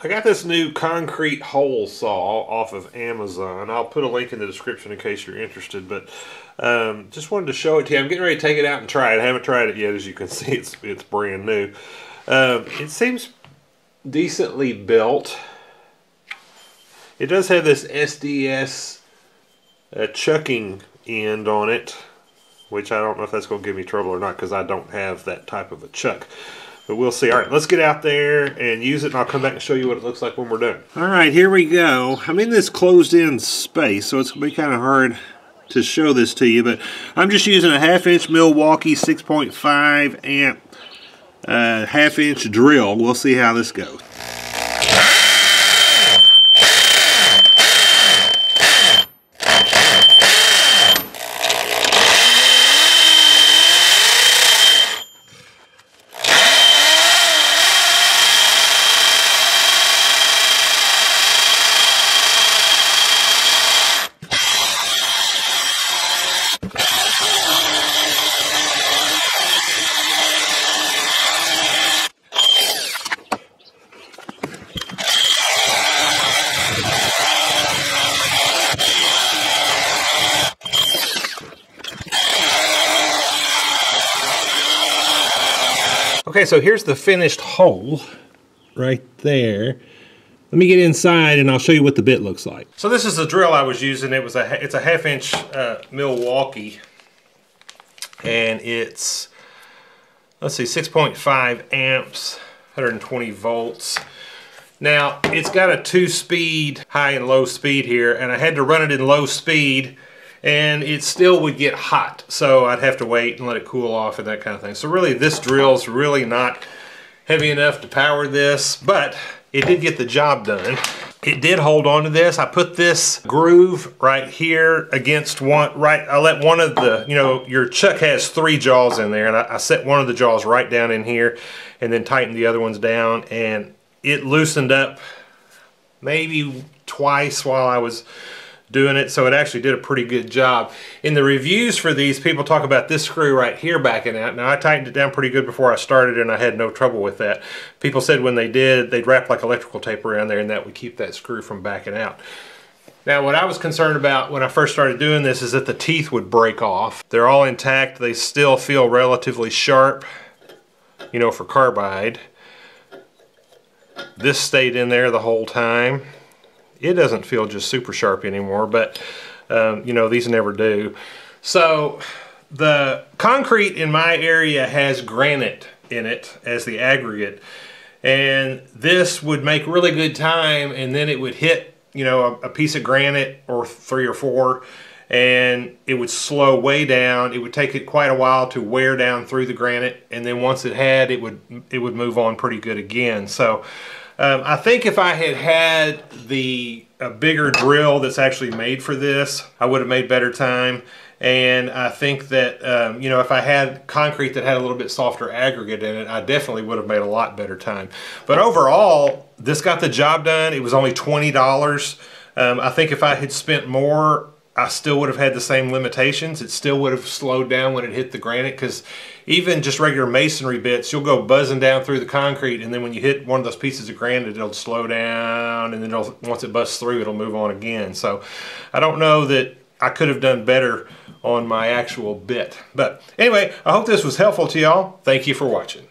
I got this new concrete hole saw off of Amazon. I'll put a link in the description in case you're interested, but just wanted to show it to you. I'm getting ready to take it out and try it. I haven't tried it yet. As you can see, it's brand new. It seems decently built. It does have this SDS chucking end on it, which I don't know if that's going to give me trouble or not because I don't have that type of a chuck. But we'll see. All right, let's get out there and use it, and I'll come back and show you what it looks like when we're done. All right, here we go. I'm in this closed-in space, so it's going to be kind of hard to show this to you, but I'm just using a 1/2-inch Milwaukee 6.5 amp 1/2-inch drill. We'll see how this goes. Okay, so here's the finished hole right there. Let me get inside and I'll show you what the bit looks like. So this is the drill I was using. It's a 1/2-inch Milwaukee, and it's, let's see, 6.5 amps, 120 volts. Now it's got a 2-speed high and low speed here, and I had to run it in low speed and it still would get hot, so I'd have to wait and let it cool off and that kind of thing. So really this drill's really not heavy enough to power this, but it did get the job done. It did hold on to this. I put this groove right here against one, I let one of the, your chuck has 3 jaws in there, and I set one of the jaws right down in here and then tightened the other ones down, and it loosened up maybe twice while I was doing it, so it actually did a pretty good job. In the reviews for these, people talk about this screw right here backing out. Now I tightened it down pretty good before I started and I had no trouble with that. People said when they did, they'd wrap like electrical tape around there and that would keep that screw from backing out. Now what I was concerned about when I first started doing this is that the teeth would break off. They're all intact. They still feel relatively sharp, for carbide. This stayed in there the whole time. It doesn't feel just super sharp anymore, but these never do. So the concrete in my area has granite in it as the aggregate, and this would make really good time, and then it would hit a piece of granite or 3 or 4, and it would slow way down. It would take it quite a while to wear down through the granite, and then once it had, it would move on pretty good again. So I think if I had a bigger drill that's actually made for this, I would have made better time. And I think that, if I had concrete that had a little bit softer aggregate in it, I definitely would have made a lot better time. But overall, this got the job done. It was only $20. I think if I had spent more, I still would have had the same limitations. It still would have slowed down when it hit the granite, because even just regular masonry bits, you'll go buzzing down through the concrete, and then when you hit one of those pieces of granite, it'll slow down, and then once it busts through, it'll move on again. So I don't know that I could have done better on my actual bit. But anyway, I hope this was helpful to y'all. Thank you for watching.